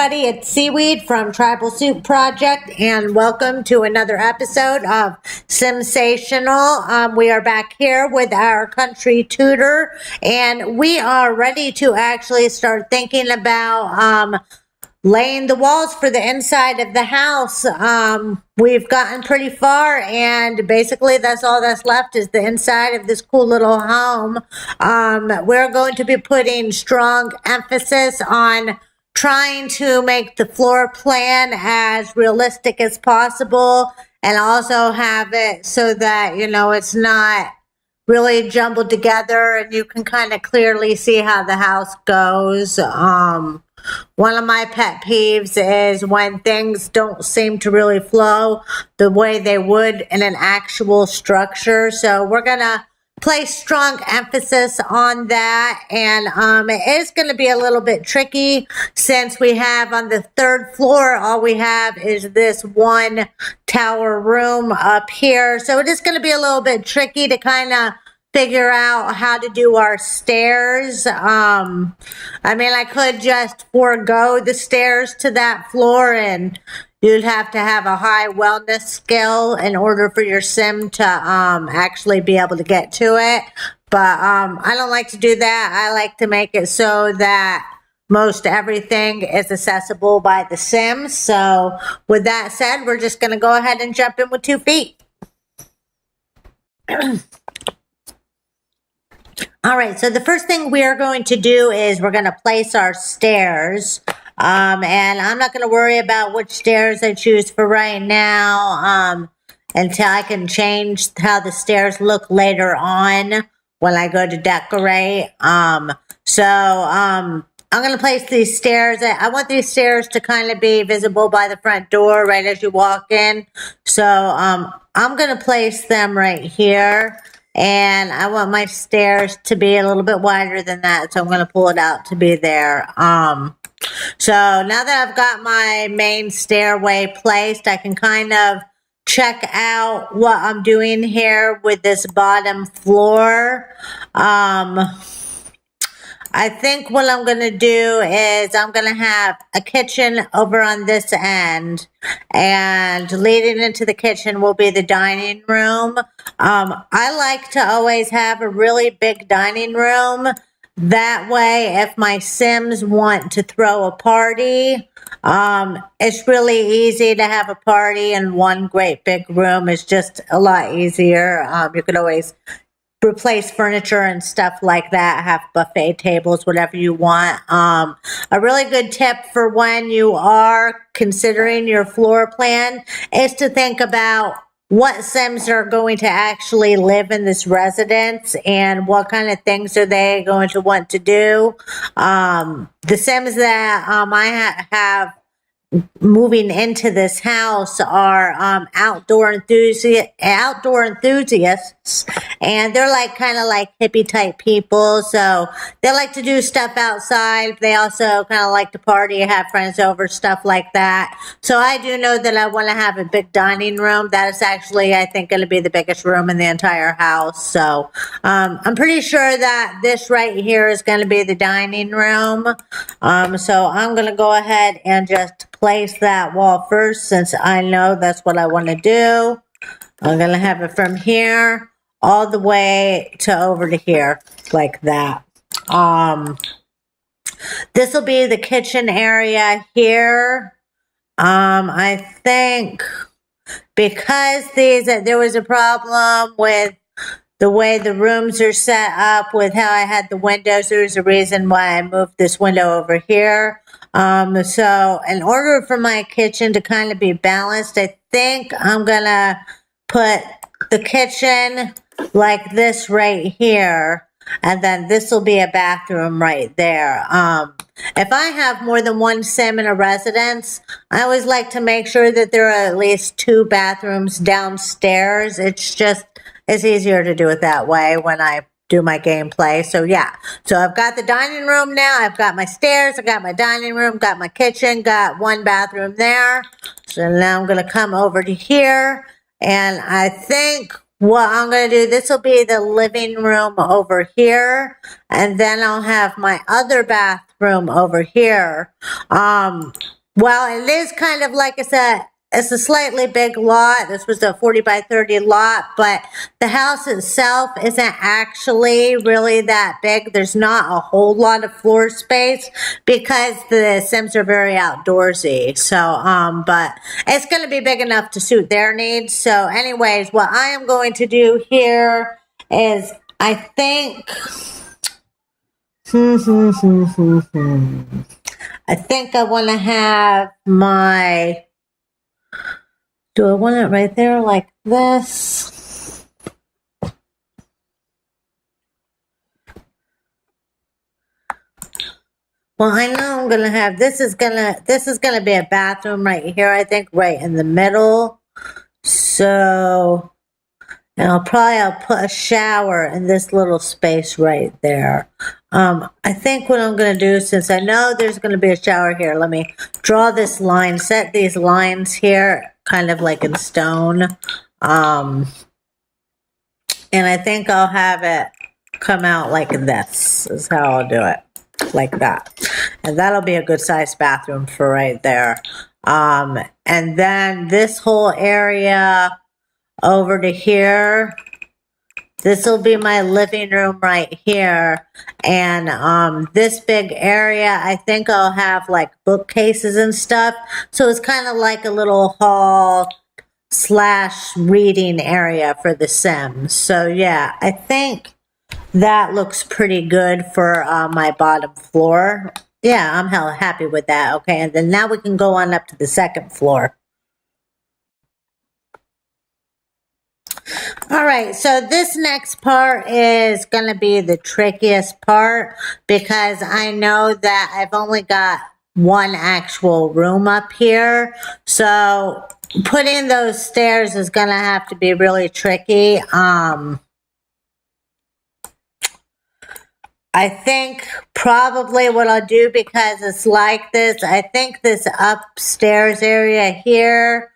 everybody, it's Seaweed from Tribal Soup Project, and welcome to another episode of SIMsational. We are back here with our country tutor, and we are ready to actually start thinking about laying the walls for the inside of the house. We've gotten pretty far, and basically that's all that's left is the inside of this cool little home. We're going to be putting strong emphasis on trying to make the floor plan as realistic as possible, and also have it so that, you know, it's not really jumbled together and you can kind of clearly see how the house goes. One of my pet peeves is when things don't seem to really flow the way they would in an actual structure. So we're going to place strong emphasis on that, and it is going to be a little bit tricky since we have on the third floor, all we have is this one tower room up here. So it is going to be a little bit tricky to kind of figure out how to do our stairs. I mean, I could just forego the stairs to that floor, and you'd have to have a high wellness skill in order for your sim to actually be able to get to it. But I don't like to do that. I like to make it so that most everything is accessible by the sim. So with that said, we're just going to go ahead and jump in with 2 feet. All right, so the first thing we are going to do is we're going to place our stairs. And I'm not going to worry about which stairs I choose for right now until I can change how the stairs look later on when I go to decorate. I'm going to place these stairs. I want these stairs to kind of be visible by the front door right as you walk in. So I'm going to place them right here. And I want my stairs to be a little bit wider than that, so I'm going to pull it out to be there. So now that I've got my main stairway placed, I can kind of check out what I'm doing here with this bottom floor. I think what I'm going to do is I'm going to have a kitchen over on this end, and leading into the kitchen will be the dining room. I like to always have a really big dining room. That way, if my Sims want to throw a party, it's really easy to have a party in one great big room. It's just a lot easier. You could always replace furniture and stuff like that, have buffet tables, whatever you want. A really good tip for when you are considering your floor plan is to think about what Sims are going to actually live in this residence and what kind of things are they going to want to do. The Sims that I have moving into this house are outdoor enthusiasts, and they're like kind of like hippie type people, so they like to do stuff outside. They also kind of like to party, have friends over, stuff like that. So I do know that I want to have a big dining room. That is actually, I think, going to be the biggest room in the entire house. So I'm pretty sure that this right here is going to be the dining room. So I'm going to go ahead and just place that wall first, since I know that's what I want to do. I'm going to have it from here all the way to over to here, like that. This will be the kitchen area here. I think because there was a problem with the way the rooms are set up with how I had the windows, there's a reason why I moved this window over here. So in order for my kitchen to kind of be balanced, I think I'm going to put the kitchen like this right here, and then this will be a bathroom right there. If I have more than one sim in a residence, I always like to make sure that there are at least 2 bathrooms downstairs. It's easier to do it that way when I do my gameplay. So yeah, so I've got the dining room now, I've got my stairs, I got my dining room, got my kitchen, got 1 bathroom there. So now I'm going to come over to here, and I think what I'm going to do, this will be the living room over here, and then I'll have my other bathroom over here. Well, it is kind of like it's a slightly big lot. This was a 40 by 30 lot, but the house itself isn't actually really that big. There's not a whole lot of floor space because the Sims are very outdoorsy. So, but it's going to be big enough to suit their needs. So anyways, what I am going to do here is I think, I think I want to have my, do I want it right there like this? Well, I know I'm going to have, this is going to be a bathroom right here, I think, right in the middle. So, and I'll put a shower in this little space right there. I think what I'm going to do, since I know there's going to be a shower here, let me draw this line, set these lines here, kind of like in stone. And I think I'll have it come out like this, is how I'll do it, like that. And that'll be a good sized bathroom for right there. And then this whole area over to here, this will be my living room right here. And this big area, I think I'll have like bookcases and stuff. So it's kind of like a little hall / reading area for the Sims. So yeah, I think that looks pretty good for my bottom floor. Yeah, I'm hella happy with that. Okay, and then now we can go on up to the second floor. All right, so this next part is going to be the trickiest part because I know that I've only got one actual room up here. So putting those stairs is going to have to be really tricky. I think probably what I'll do, because it's like this, I think this upstairs area here,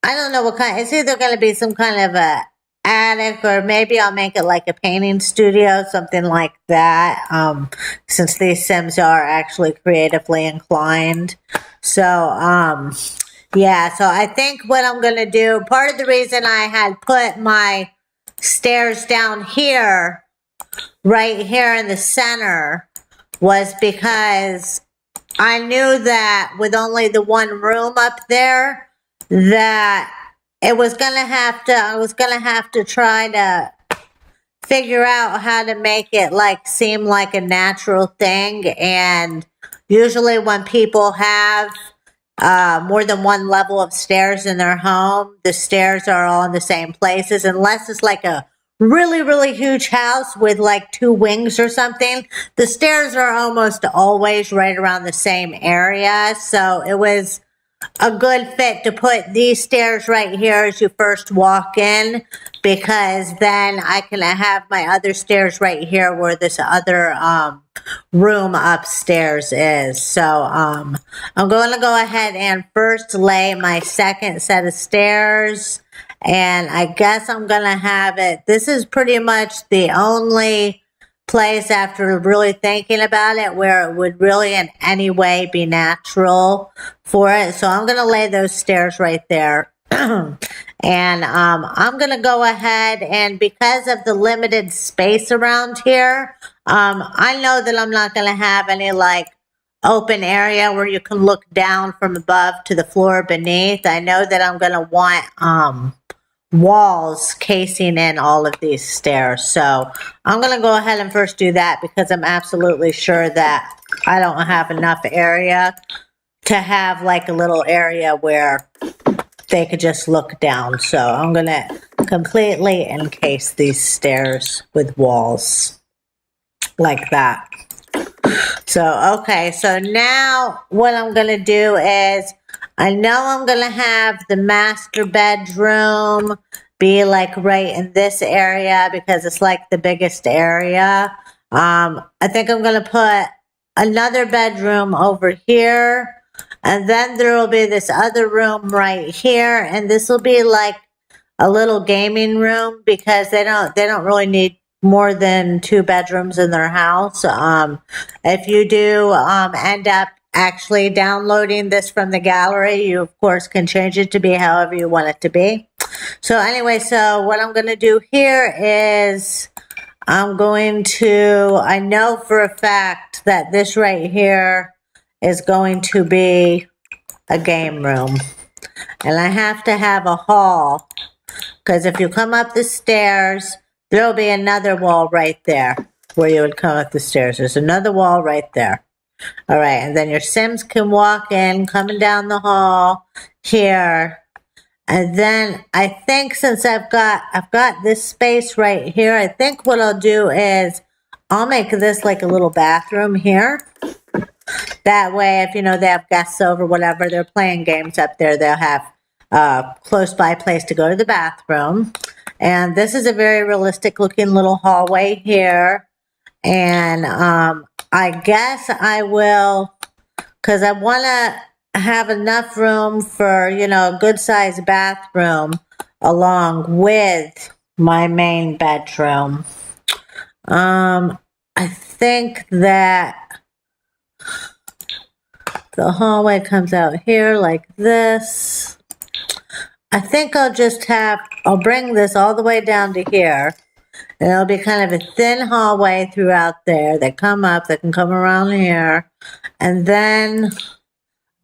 I don't know what kind, it's either going to be some kind of a attic, or maybe I'll make it like a painting studio, something like that, since these Sims are actually creatively inclined. So, yeah, so I think what I'm going to do, part of the reason I had put my stairs down here, right here in the center, was because I knew that with only the one room up there, that it was going to have to, I was going to have to try to figure out how to make it like seem like a natural thing. And usually when people have more than one level of stairs in their home, the stairs are all in the same places, unless it's like a really, really huge house with like 2 wings or something. The stairs are almost always right around the same area. So it was a good fit to put these stairs right here as you first walk in, because then I can have my other stairs right here where this other room upstairs is. So I'm going to go ahead and first lay my second set of stairs. And I guess I'm going to have it, this is pretty much the only place, after really thinking about it, where it would really in any way be natural for it. So I'm going to lay those stairs right there. And I'm going to go ahead, and because of the limited space around here, I know that I'm not going to have any like open area where you can look down from above to the floor beneath. I know that I'm going to want walls casing in all of these stairs. So I'm going to go ahead and first do that, because I'm absolutely sure that I don't have enough area to have like a little area where they could just look down. So I'm going to completely encase these stairs with walls like that. So, okay, so now what I'm going to do is, I know I'm going to have the master bedroom be like right in this area because it's like the biggest area. I think I'm going to put another bedroom over here, and then there will be this other room right here, and this will be like a little gaming room because they don't really need more than 2 bedrooms in their house. If you do end up actually downloading this from the gallery. You, of course, can change it to be however you want it to be. So anyway, so what I'm going to do here is I'm going to, I know for a fact that this right here is going to be a game room. And I have to have a hall, because if you come up the stairs, there'll be another wall right there where you would come up the stairs. There's another wall right there. All right, and then your Sims can walk in, coming down the hall here. And then I think since I've got this space right here, I think what I'll do is I'll make this like a little bathroom here. That way, if, you know, they have guests over, whatever, they're playing games up there, they'll have a close by place to go to the bathroom. And this is a very realistic looking little hallway here. And I guess I will, because I want to have enough room for, you know, a good sized bathroom along with my main bedroom. I think that the hallway comes out here like this. I think I'll bring this all the way down to here. And it'll be kind of a thin hallway throughout there that can come around here. And then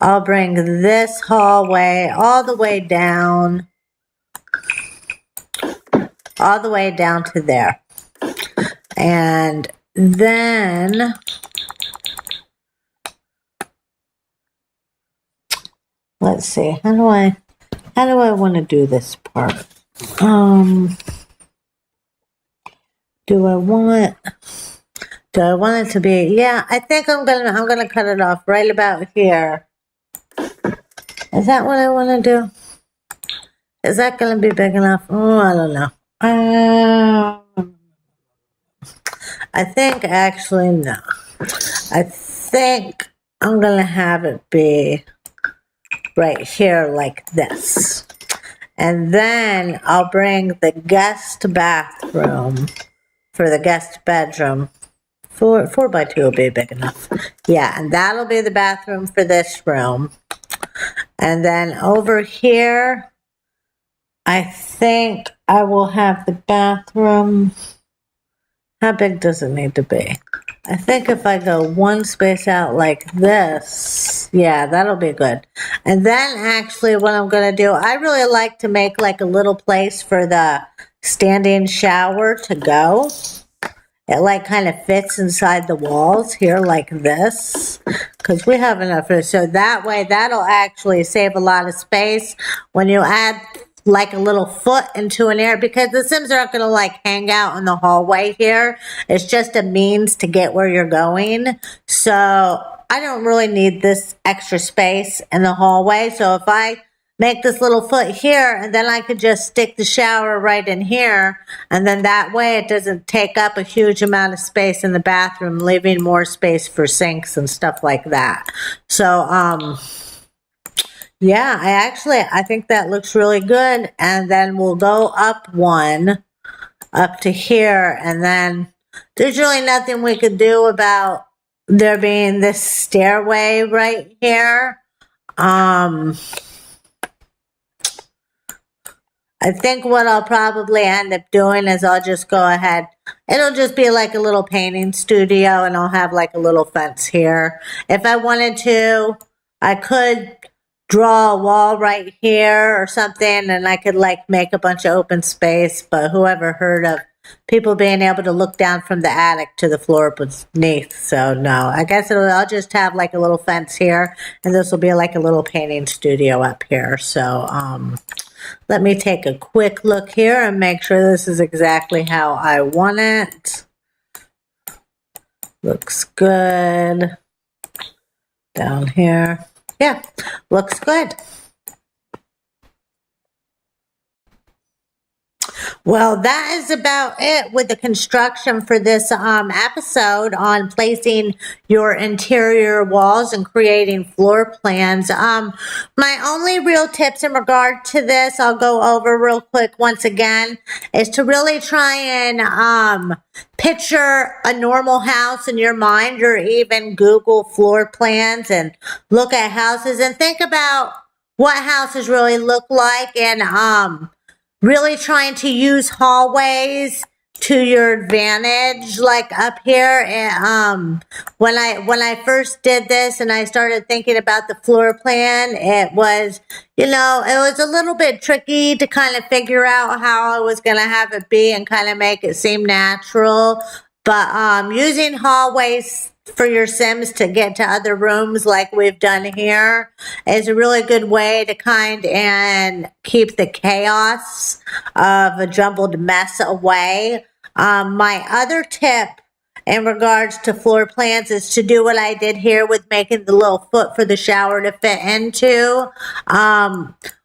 I'll bring this hallway all the way down to there. And then let's see, how do I want to do this part? Do I want it to be, yeah, I think I'm gonna cut it off right about here. Is that what I want to do? Is that gonna be big enough? Oh, I don't know. I think actually no. I think I'm gonna have it be right here like this. And then I'll bring the guest bathroom for the guest bedroom. 4x2 will be big enough. Yeah, and that'll be the bathroom for this room. And then over here, I think I will have the bathroom. How big does it need to be? I think if I go one space out like this, yeah, that'll be good. And then actually what I'm going to do, I really like to make like a little place for the standing shower to go. It like kind of fits inside the walls here like this, because we have enough. So that way, that'll actually save a lot of space when you add like a little foot into an area, because the Sims aren't going to like hang out in the hallway here. It's just a means to get where you're going. So I don't really need this extra space in the hallway. So if I make this little foot here, and then I could just stick the shower right in here, and then that way it doesn't take up a huge amount of space in the bathroom, leaving more space for sinks and stuff like that. So, yeah, I think that looks really good. And then we'll go up one, up to here, and then there's really nothing we could do about there being this stairway right here. I think what I'll probably end up doing is I'll just go ahead. It'll just be like a little painting studio, and I'll have like a little fence here. If I wanted to, I could draw a wall right here or something, and I could like make a bunch of open space, but whoever heard of people being able to look down from the attic to the floor beneath? So no, I guess I'll just have like a little fence here, and this will be like a little painting studio up here. So, let me take a quick look here and make sure this is exactly how I want it. Looks good. Down here. Yeah, looks good. Well, that is about it with the construction for this episode on placing your interior walls and creating floor plans. My only real tips in regard to this, I'll go over real quick once again, is to really try and picture a normal house in your mind, or even Google floor plans and look at houses and think about what houses really look like, and really trying to use hallways to your advantage, like up here. And when I first did this and I started thinking about the floor plan, it was, it was a little bit tricky to kind of figure out how I was going to have it be and kind of make it seem natural. But using hallways for your Sims to get to other rooms like we've done here is a really good way to kind and keep the chaos of a jumbled mess away. My other tip in regards to floor plans is to do what I did here with making the little foot for the shower to fit into.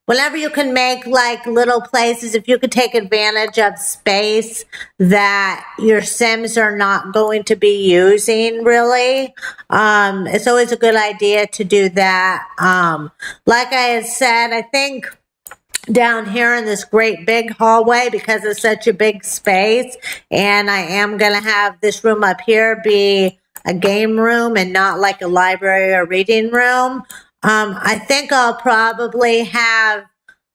Whenever you can make like little places, if you could take advantage of space that your Sims are not going to be using really, it's always a good idea to do that. Like I had said, I think down here in this great big hallway, because it's such a big space, and I am going to have this room up here be a game room and not like a library or reading room. I think I'll probably have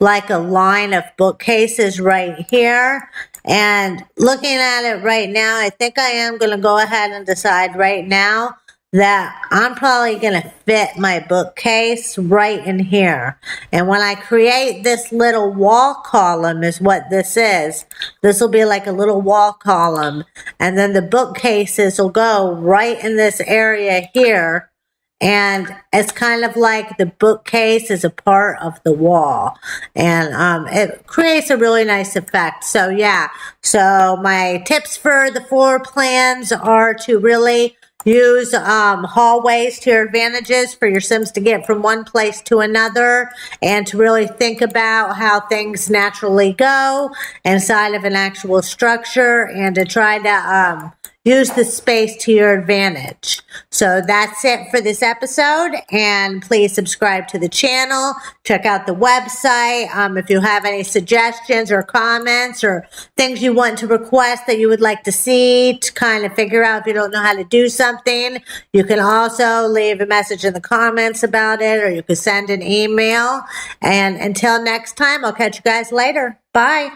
like a line of bookcases right here. And looking at it right now, I think I am going to go ahead and decide right now that I'm probably going to fit my bookcase right in here. And when I create this little wall column is what this is. This will be like a little wall column. And then the bookcases will go right in this area here. And it's kind of like the bookcase is a part of the wall. And it creates a really nice effect. So yeah, so my tips for the floor plans are to really use hallways to your advantages for your Sims to get from one place to another, and to really think about how things naturally go inside of an actual structure, and to try to use the space to your advantage. So that's it for this episode, and please subscribe to the channel. Check out the website. If you have any suggestions or comments or things you want to request that you would like to see to kind of figure out if you don't know how to do something, you can also leave a message in the comments about it, or you can send an email. And until next time, I'll catch you guys later. Bye.